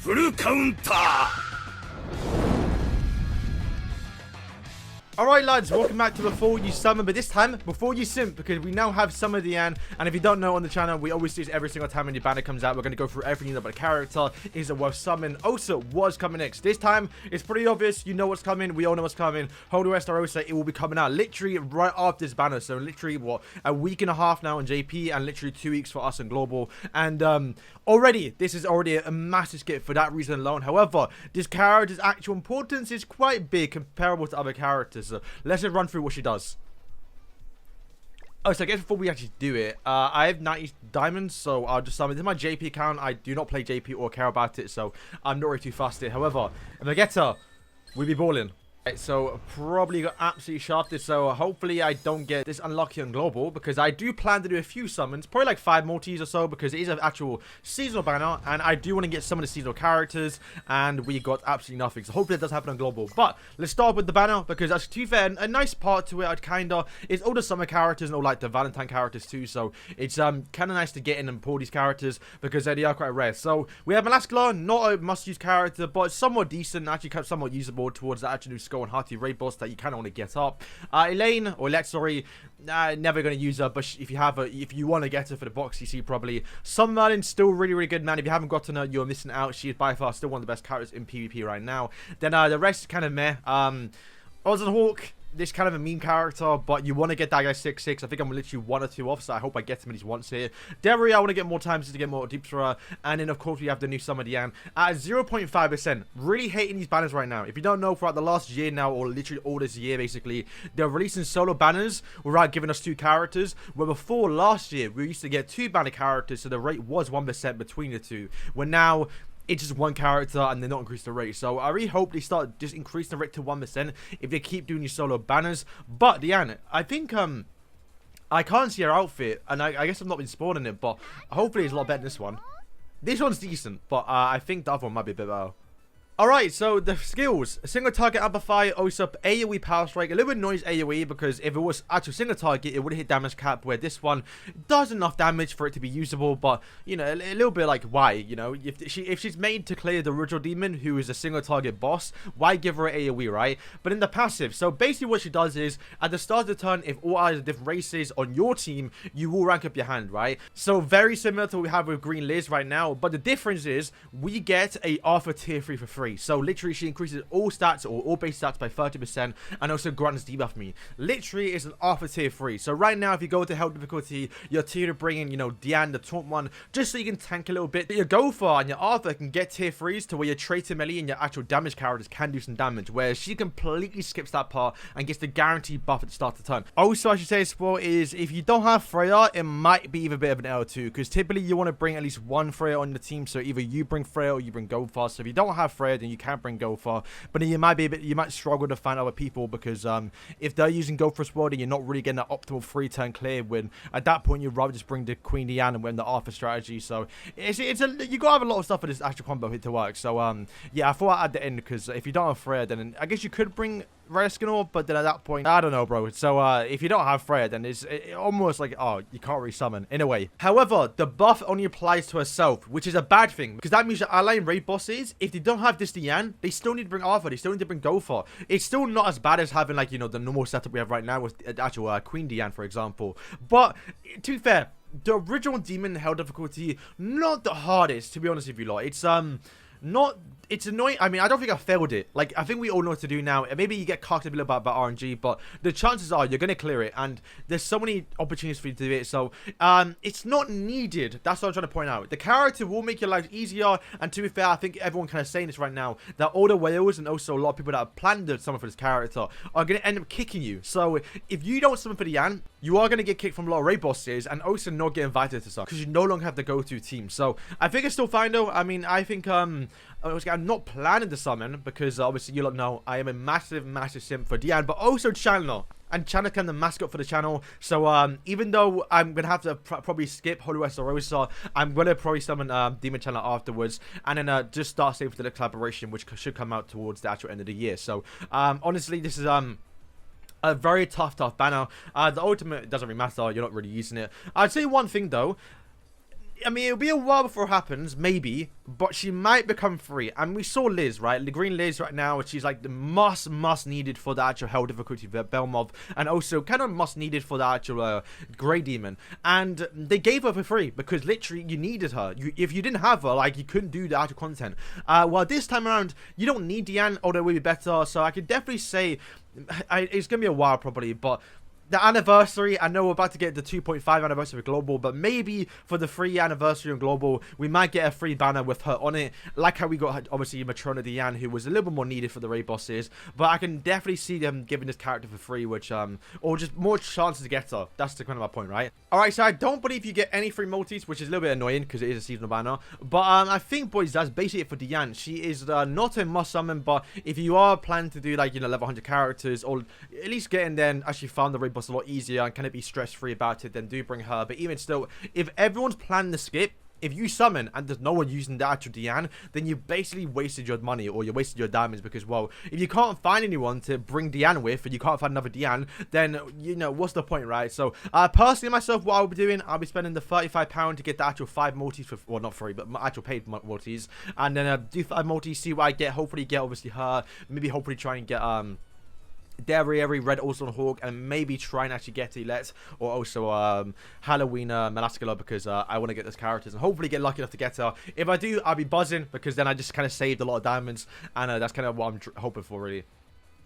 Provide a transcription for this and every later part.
フルカウンター Alright lads, welcome back to Before You Summon, but this time, Before You Simp, because we now have Summon DIANE, and if you don't know on the channel, we always do this every single time a new banner comes out. We're going to go through everything about the character, is it worth summon, also what's coming next. This time, it's pretty obvious, you know what's coming, we all know what's coming. Holy War Assault, it will be coming out literally right after this banner, so literally, what, a week and a half now on JP, and literally 2 weeks for us in Global, and already, this is already a massive skip for that reason alone. However, this character's actual importance is quite big comparable to other characters. So let's just run through what she does. Oh, so I guess before we actually do it, I have 90 diamonds, so I'll just summon. This is my JP account. I do not play JP or care about it, so I'm not really too fussed it. However, if I get her, we'll be balling. Right, so probably got absolutely shafted, so hopefully I don't get this unlucky on Global, because I do plan to do a few summons, probably like 5 multis or so, because it is an actual seasonal banner, and I do want to get some of the seasonal characters, and we got absolutely nothing, so hopefully it does happen on Global. But let's start with the banner, because as to be fair, a nice part to it, it's all the summer characters and all like the Valentine characters too, so it's kind of nice to get in and pull these characters, because they are quite rare. So we have Alaskala, not a must-use character, but somewhat decent, actually somewhat usable towards the actual new Skull and Hearty raid boss that you kind of want to get up. Elaine, or Lex, sorry, never going to use her, but if you want to get her for the box, you see probably. Sun Merlin's still really good, man. If you haven't gotten her, you're missing out. She is by far still one of the best characters in PvP right now. Then the rest is kind of meh. Oz and Hawk, this kind of a mean character, but you want to get that guy 6-6. I think I'm literally 1 or 2 off, so I hope I get him at least once here. Derry, I want to get more times to get more deeps for her. And then, of course, we have the new Summer DIANE at 0.5%. Really hating these banners right now. If you don't know, throughout the last year now, or literally all this year, basically, they're releasing solo banners without giving us 2 characters, where before last year, we used to get 2 banner characters, so the rate was 1% between the 2. Where now, it's just 1 character and they're not increase the rate. So I really hope they start just increasing the rate to 1% if they keep doing these solo banners. But DIANE, I think I can't see her outfit, and I guess I've not been spawning it, but hopefully it's a lot better than this one. This one's decent, but I think the other one might be a bit better. Alright, so the skills. Single target amplify, also AoE power strike. A little bit noise AoE, because if it was actual single target, it would hit damage cap, where this one does enough damage for it to be usable, but, you know, a little bit like, why, you know? If she's made to clear the original demon, who is a single target boss, why give her AoE, right? But in the passive, so basically what she does is, at the start of the turn, if all eyes are different races on your team, you will rank up your hand, right? So very similar to what we have with Green Liz right now, but the difference is, we get a Arthur tier 3 for free. So literally she increases all stats or all base stats by 30% and also grants debuff me. Literally it's an Arthur tier 3. So right now if you go to help difficulty, your tier to bring in, you know, DIANE, the taunt one, just so you can tank a little bit. But your Gopher and your Arthur can get tier 3s to where your traitor melee and your actual damage characters can do some damage, where she completely skips that part and gets the guaranteed buff at the start of the turn. Also I should say as well is, if you don't have Freya, it might be even a bit of an L2, because typically you want to bring at least 1 Freya on the team, so either you bring Freya or you bring Gopher. So if you don't have Freya, then you can bring Gopher, but then you might struggle to find other people, because if they're using Gopher as well, then you're not really getting that optimal 3-turn clear, when at that point you'd rather just bring the Queen DIANE and win the Arthur strategy. So you gotta have a lot of stuff for this actual combo hit to work. So yeah, I thought I'd add the end, because if you don't have Freya, then I guess you could bring Rare Skinner, but then at that point, I don't know, bro. So if you don't have Freya, then it's almost like, oh, you can't resummon in a way. However, the buff only applies to herself, which is a bad thing, because that means that allied raid bosses, if they don't have this DIANE, they still need to bring Arthur, they still need to bring Gopher. It's still not as bad as having, like, you know, the normal setup we have right now with the actual Queen DIANE, for example. But to be fair, the original demon hell difficulty, not the hardest, to be honest with you lot. It's annoying. I mean, I don't think I failed it. Like, I think we all know what to do now. Maybe you get cocked a bit about RNG, but the chances are you're going to clear it, and there's so many opportunities for you to do it. So, it's not needed. That's what I'm trying to point out. The character will make your life easier, and to be fair, I think everyone kind of saying this right now, that all the whales and also a lot of people that have planned to summon for this character are going to end up kicking you. So, if you don't summon for the DIANE, you are going to get kicked from a lot of raid bosses, and also not get invited to some, because you no longer have the go-to team. So, I think it's still fine, though. I mean, I think, I'm not planning to summon, because obviously you lot know I am a massive simp for DIANE, but also Chandler. And Chandler kind of the mascot for the channel. So even though I'm going to have to probably skip Holy War Assault, I'm going to probably summon Demon Chandler afterwards. And then just start saving for the collaboration, which should come out towards the actual end of the year. So honestly, this is a very tough banner. The ultimate doesn't really matter. You're not really using it. I'd say one thing though. I mean, it'll be a while before it happens, maybe, but she might become free. And we saw Liz, right? The green Liz right now, she's like the must needed for the actual hell difficulty Belmov, and also kind of must needed for the actual Grey Demon. And they gave her for free because literally you needed her. If you didn't have her, like, you couldn't do the actual content. Well, this time around, you don't need Diane, although it would be better. So I could definitely say it's gonna be a while probably, but the anniversary, I know we're about to get the 2.5 anniversary of Global, but maybe for the 3 anniversary of Global, we might get a free banner with her on it, like how we got, obviously, Matrona Diane, who was a little bit more needed for the raid bosses, but I can definitely see them giving this character for free, which, or just more chances to get her. That's the kind of my point, right? Alright, so I don't believe you get any free multis, which is a little bit annoying, because it is a seasonal banner, but, I think, boys, that's basically it for Diane. She is, not a must summon, but if you are planning to do, like, you know, level 100 characters, or at least get in there and actually farm the raid boss a lot easier and kind of be stress-free about it, then do bring her. But even still, if everyone's planning to skip, if you summon and there's no one using the actual Diane, then you basically wasted your money or you wasted your diamonds, because, well, if you can't find anyone to bring Diane with and you can't find another Diane, then, you know, what's the point, right? So, personally myself, what I'll be doing, I'll be spending the £35 to get the actual 5 multis for, well, not free, but actual paid multis, and then do 5 multis, see what I get, hopefully get, obviously, her, maybe hopefully try and get, every Red Olson Hawk, and maybe try and actually get Elette, or also Halloween Melascula, because I want to get those characters and hopefully get lucky enough to get her. If I do, I'll be buzzing, because then I just kind of saved a lot of diamonds, and that's kind of what I'm hoping for, really.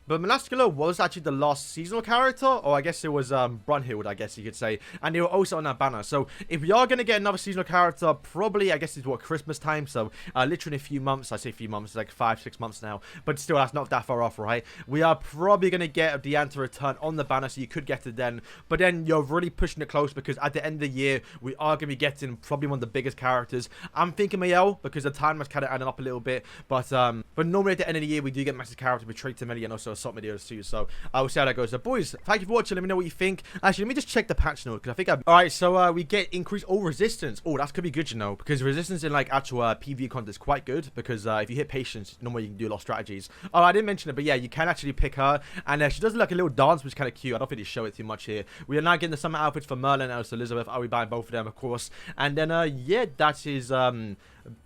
But Melascula was actually the last seasonal character, or I guess it was Brunhild, I guess you could say, and they were also on that banner. So if we are going to get another seasonal character, probably, I guess it's what, Christmas time, so literally in a few months. I say a few months, like 5-6 months now, but still, that's not that far off, right? We are probably going to get Diane to return on the banner, so you could get it then, but then you're really pushing it close, because at the end of the year, we are going to be getting probably one of the biggest characters. I'm thinking Mael, because the time has kind of added up a little bit, but normally at the end of the year, we do get massive characters with Traitor Millie and also assault videos too, so I will see how that goes. So boys, thank you for watching. Let me know what you think. Actually, let me just check the patch note, because I think alright, so we get increased resistance. Oh, that could be good, you know, because resistance in like actual PvE content is quite good, because if you hit patience, normally you can do a lot of strategies. Oh, I didn't mention it, but yeah, you can actually pick her, and she does like a little dance, which is kind of cute. I don't think they show it too much here. We are now getting the summer outfits for Merlin and also Elizabeth. I'll be buying both of them, of course, and then yeah, that is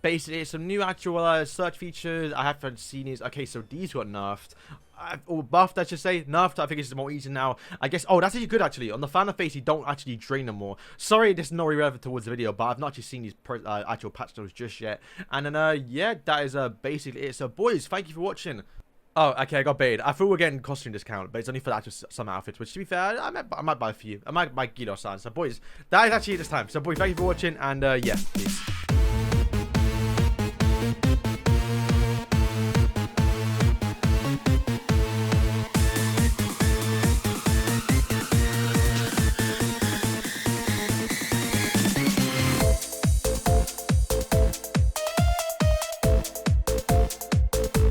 basically some new actual search features. I haven't seen these. Okay, so these got nerfed. Or buffed, I should say. Nerfed, I think it's more easy now. I guess, oh, that's actually good, actually. On the fan face, you don't actually drain them more. Sorry, this is not really relevant towards the video, but I've not actually seen these actual patch notes just yet. And then, yeah, that is basically it. So, boys, thank you for watching. Oh, okay, I got baited. I thought we were getting costume discount, but it's only for the actual summer outfits, which, to be fair, I might buy a few. I might buy Guido signs. So, boys, that is actually it this time. So, boys, thank you for watching, and, yeah, peace.